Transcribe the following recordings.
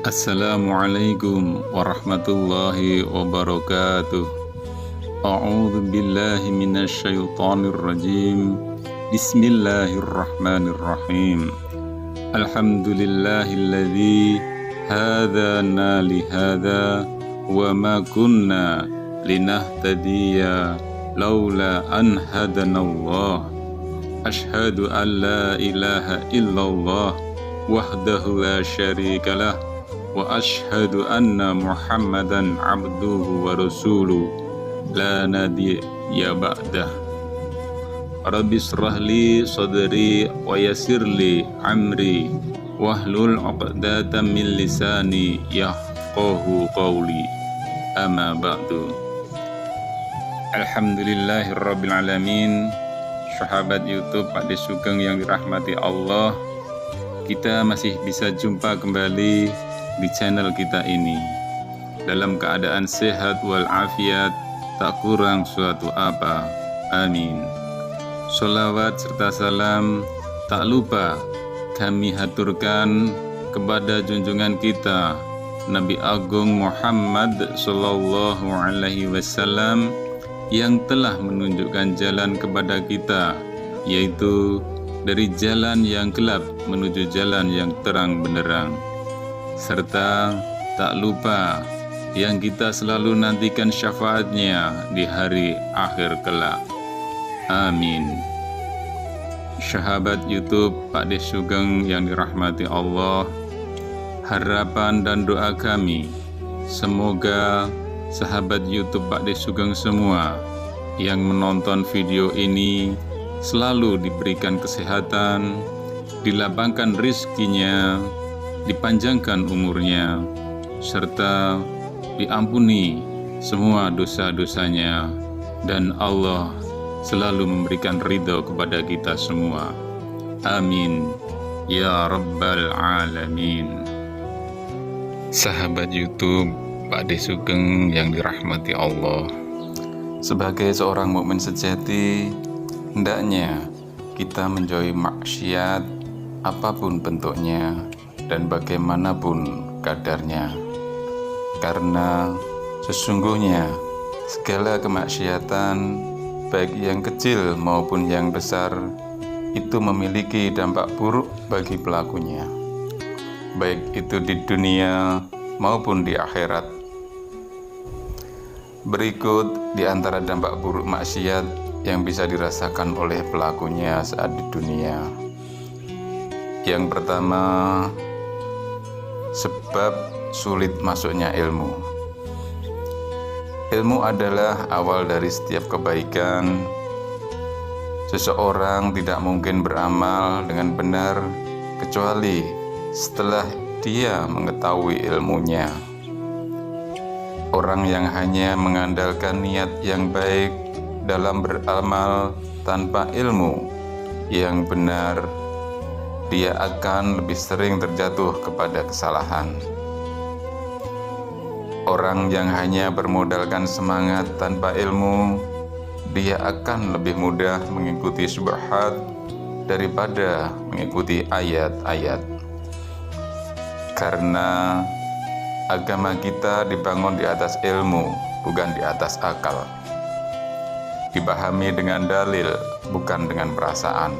Assalamualaikum warahmatullahi wabarakatuh. A'udzu billahi minasyaitonir rajim. Bismillahirrahmanirrahim. Alhamdulillahilladzi hadana li hadza wa ma kunna linahtadiya laula an hadanallah. Asyhadu an la ilaha illallah wahdahu la syarikalah wa asyhadu anna Muhammadan abduhu wa rasuluh la nabiyya ba'dah. Rabbi shrah li sadri wa yassir li amri wahlul 'uqdatam min lisani yafqahu qawli. Amma ba'du. Alhamdulillahirabbil alamin. Sahabat YouTube Pak De Sugeng yang dirahmati Allah, kita masih bisa jumpa kembali di channel kita ini dalam keadaan sehat walafiat, tak kurang suatu apa. Amin. Sholawat serta salam tak lupa kami haturkan kepada junjungan kita Nabi Agung Muhammad Sallallahu Alaihi Wasallam yang telah menunjukkan jalan kepada kita, yaitu dari jalan yang gelap menuju jalan yang terang benderang. Serta tak lupa yang kita selalu nantikan syafaatnya di hari akhir kelak. Amin. Sahabat YouTube Pak De Sugeng yang dirahmati Allah, harapan dan doa kami semoga sahabat YouTube Pak De Sugeng semua yang menonton video ini selalu diberikan kesehatan, dilapangkan rizkinya, dipanjangkan umurnya, serta diampuni semua dosa-dosanya, dan Allah selalu memberikan ridho kepada kita semua. Amin ya rabbal alamin. Sahabat YouTube Pak De Sugeng yang dirahmati Allah, sebagai seorang mukmin sejati, hendaknya kita menjauhi maksiat apapun bentuknya dan bagaimanapun kadarnya, karena sesungguhnya segala kemaksiatan baik yang kecil maupun yang besar itu memiliki dampak buruk bagi pelakunya, baik itu di dunia maupun di akhirat. Berikut di antara dampak buruk maksiat yang bisa dirasakan oleh pelakunya saat di dunia. Yang pertama, sebab sulit masuknya ilmu. Ilmu adalah awal dari setiap kebaikan. Seseorang tidak mungkin beramal dengan benar kecuali setelah dia mengetahui ilmunya. Orang yang hanya mengandalkan niat yang baik dalam beramal tanpa ilmu yang benar, dia akan lebih sering terjatuh kepada kesalahan. Orang yang hanya bermodalkan semangat tanpa ilmu, dia akan lebih mudah mengikuti syubhat daripada mengikuti ayat-ayat. Karena agama kita dibangun di atas ilmu, bukan di atas akal. Dipahami dengan dalil, bukan dengan perasaan.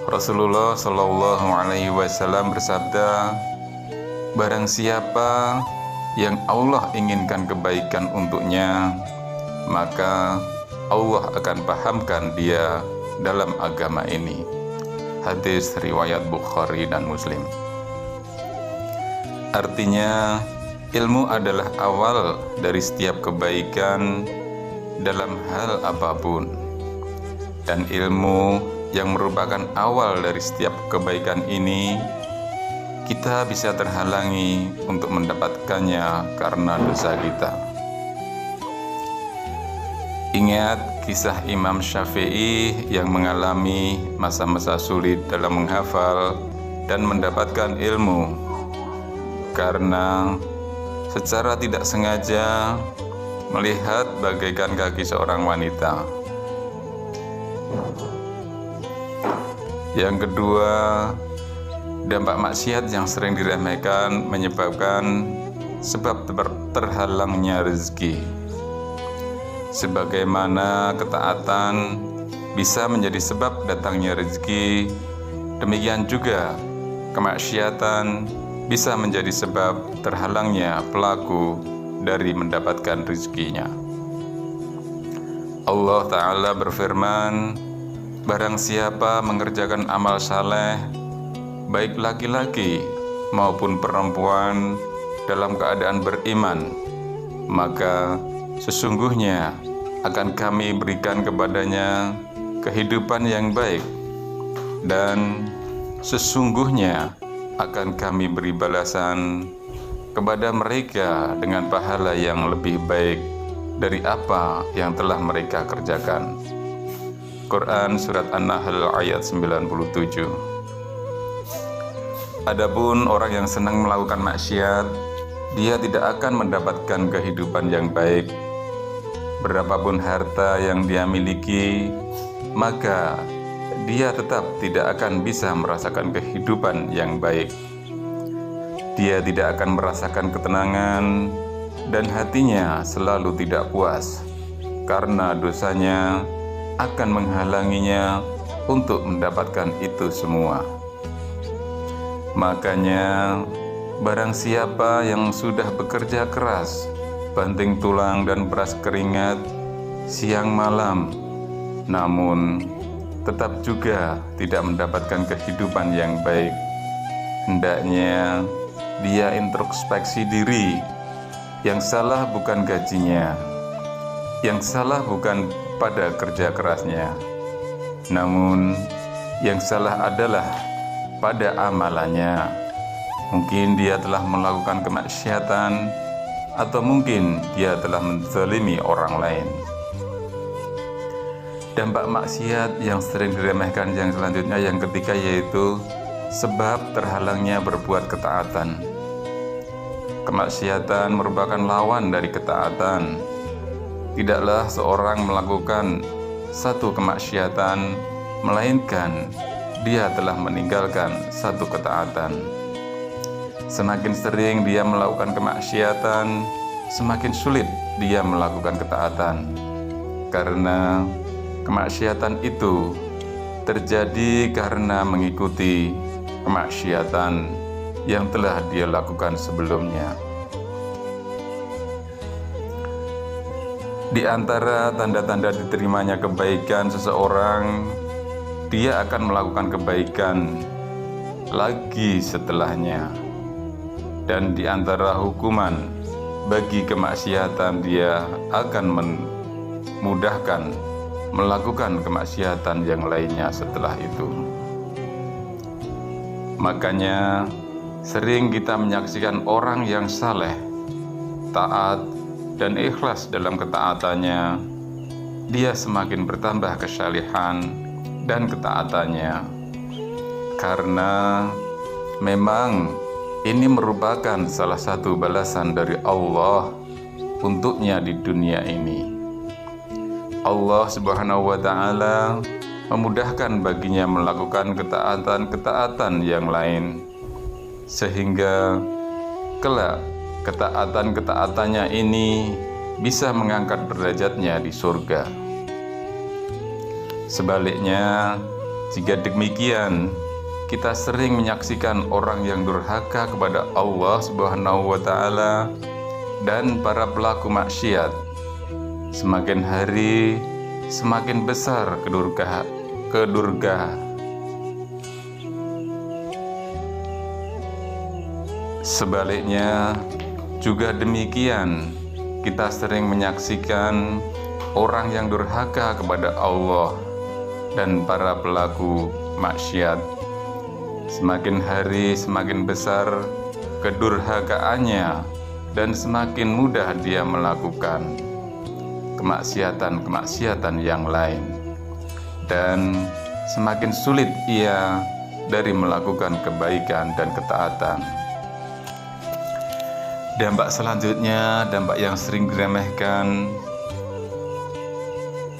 Rasulullah Shallallahu Alaihi Wasallam bersabda, barang siapa yang Allah inginkan kebaikan untuknya, maka Allah akan pahamkan dia dalam agama ini. Hadis riwayat Bukhari dan Muslim. Artinya, ilmu adalah awal dari setiap kebaikan dalam hal apapun, dan ilmu yang merupakan awal dari setiap kebaikan ini kita bisa terhalangi untuk mendapatkannya karena dosa kita. Ingat kisah Imam Syafi'i yang mengalami masa-masa sulit dalam menghafal dan mendapatkan ilmu karena secara tidak sengaja melihat bagaikan kaki seorang wanita. Yang kedua, Dampak maksiat yang sering diremehkan menyebabkan sebab terhalangnya rezeki. Sebagaimana ketaatan bisa menjadi sebab datangnya rezeki, demikian juga kemaksiatan bisa menjadi sebab terhalangnya pelaku dari mendapatkan rezekinya. Allah Ta'ala berfirman, barang siapa mengerjakan amal saleh, baik laki-laki maupun perempuan dalam keadaan beriman, maka sesungguhnya akan kami berikan kepadanya kehidupan yang baik, dan sesungguhnya akan kami beri balasan kepada mereka dengan pahala yang lebih baik dari apa yang telah mereka kerjakan. Quran Surat An-Nahl ayat 97. Adapun orang yang senang melakukan maksiat, dia tidak akan mendapatkan kehidupan yang baik. Berapapun harta yang dia miliki, maka dia tetap tidak akan bisa merasakan kehidupan yang baik. Dia tidak akan merasakan ketenangan, dan hatinya selalu tidak puas, karena dosanya akan menghalanginya untuk mendapatkan itu semua. Makanya, barang siapa yang sudah bekerja keras, banting tulang dan peras keringat siang malam, namun tetap juga tidak mendapatkan kehidupan yang baik, hendaknya dia introspeksi diri. Yang salah bukan gajinya, yang salah bukan pada kerja kerasnya, namun yang salah adalah pada amalannya. Mungkin dia telah melakukan kemaksiatan, atau mungkin dia telah menzalimi orang lain. Dampak maksiat yang sering diremehkan yang selanjutnya, yang ketiga, yaitu sebab terhalangnya berbuat ketaatan. Kemaksiatan merupakan lawan dari ketaatan. Tidaklah seorang melakukan satu kemaksiatan, melainkan dia telah meninggalkan satu ketaatan. Semakin sering dia melakukan kemaksiatan, semakin sulit dia melakukan ketaatan. Karena kemaksiatan itu terjadi karena mengikuti kemaksiatan yang telah dia lakukan sebelumnya. Di antara tanda-tanda diterimanya kebaikan seseorang, dia akan melakukan kebaikan lagi setelahnya. Dan di antara hukuman bagi kemaksiatan, dia akan memudahkan melakukan kemaksiatan yang lainnya setelah itu. Makanya sering kita menyaksikan orang yang saleh, taat, dan ikhlas dalam ketaatannya. Dia semakin bertambah kesalehan dan ketaatannya, karena memang ini merupakan salah satu balasan dari Allah untuknya di dunia ini. Allah Subhanahu wa Ta'ala memudahkan baginya melakukan ketaatan-ketaatan yang lain, sehingga kelak ketaatan-ketaatannya ini bisa mengangkat derajatnya di surga. Sebaliknya, jika demikian, kita sering menyaksikan orang yang durhaka kepada Allah Subhanahu wa Ta'ala dan para pelaku maksiat. Semakin hari semakin besar kedurgaan. Sebaliknya juga demikian, kita sering menyaksikan orang yang durhaka kepada Allah dan para pelaku maksiat. Semakin hari semakin besar kedurhakaannya, dan semakin mudah dia melakukan kemaksiatan-kemaksiatan yang lain, dan semakin sulit ia dari melakukan kebaikan dan ketaatan. Dampak selanjutnya, dampak yang sering diremehkan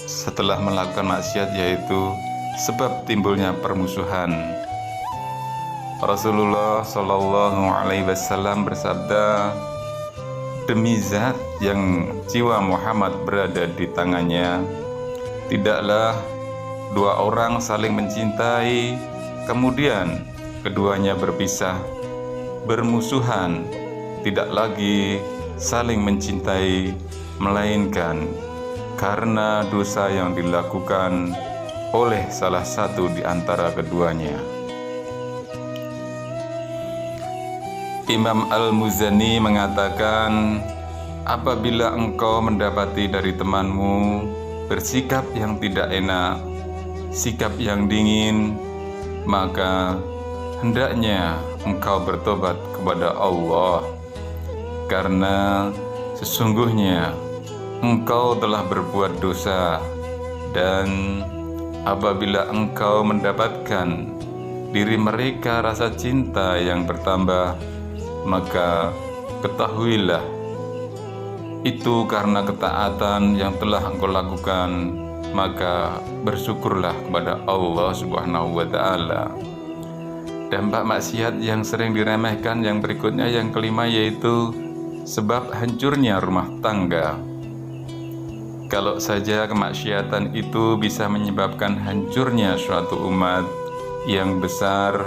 setelah melakukan maksiat, yaitu sebab timbulnya permusuhan. Rasulullah Shallallahu Alaihi Wasallam bersabda, demi zat yang jiwa Muhammad berada di tangannya, tidaklah dua orang saling mencintai, kemudian keduanya berpisah, bermusuhan, tidak lagi saling mencintai, melainkan karena dosa yang dilakukan oleh salah satu di antara keduanya. Imam Al-Muzani mengatakan, apabila engkau mendapati dari temanmu bersikap yang tidak enak, sikap yang dingin, maka hendaknya engkau bertobat kepada Allah, karena sesungguhnya engkau telah berbuat dosa. Dan apabila engkau mendapatkan diri mereka rasa cinta yang bertambah, maka ketahuilah itu karena ketaatan yang telah engkau lakukan, maka bersyukurlah kepada Allah Subhanahu wa Ta'ala. Dampak maksiat yang sering diremehkan yang berikutnya, yang kelima, yaitu sebab hancurnya rumah tangga. Kalau saja kemaksiatan itu bisa menyebabkan hancurnya suatu umat yang besar,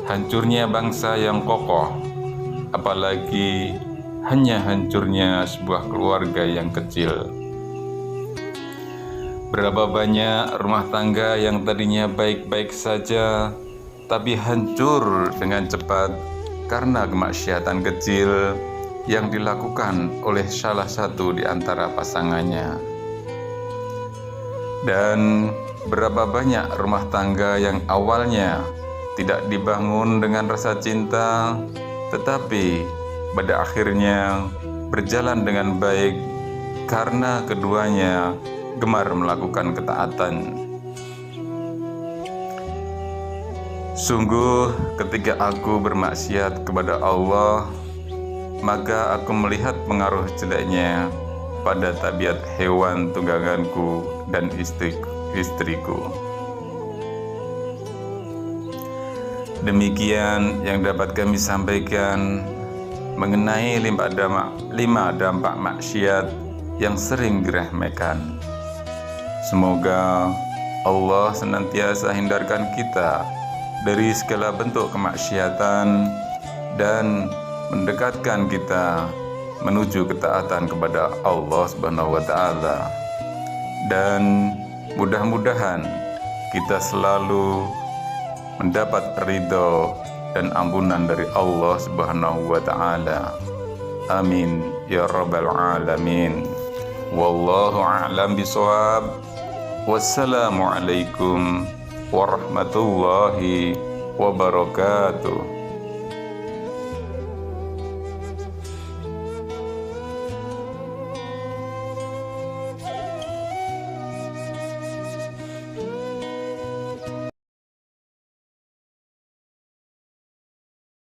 hancurnya bangsa yang kokoh, apalagi hanya hancurnya sebuah keluarga yang kecil. Berapa banyak rumah tangga yang tadinya baik-baik saja, tapi hancur dengan cepat karena kemaksiatan kecil yang dilakukan oleh salah satu di antara pasangannya. Dan berapa banyak rumah tangga yang awalnya tidak dibangun dengan rasa cinta, tetapi pada akhirnya berjalan dengan baik karena keduanya gemar melakukan ketaatan. Sungguh ketika aku bermaksiat kepada Allah, maka aku melihat pengaruh jeleknya pada tabiat hewan tungganganku dan istriku. Demikian yang dapat kami sampaikan mengenai 5 dampak maksiat yang sering diremehkan. Semoga Allah senantiasa hindarkan kita dari segala bentuk kemaksiatan dan mendekatkan kita menuju ketaatan kepada Allah Subhanahu wa Ta'ala. Dan mudah-mudahan kita selalu mendapat ridho dan ampunan dari Allah Subhanahu wa Ta'ala. Amin ya rabbal alamin. Wallahu a'lam bishawab. Wassalamualaikum warahmatullahi wabarakatuh.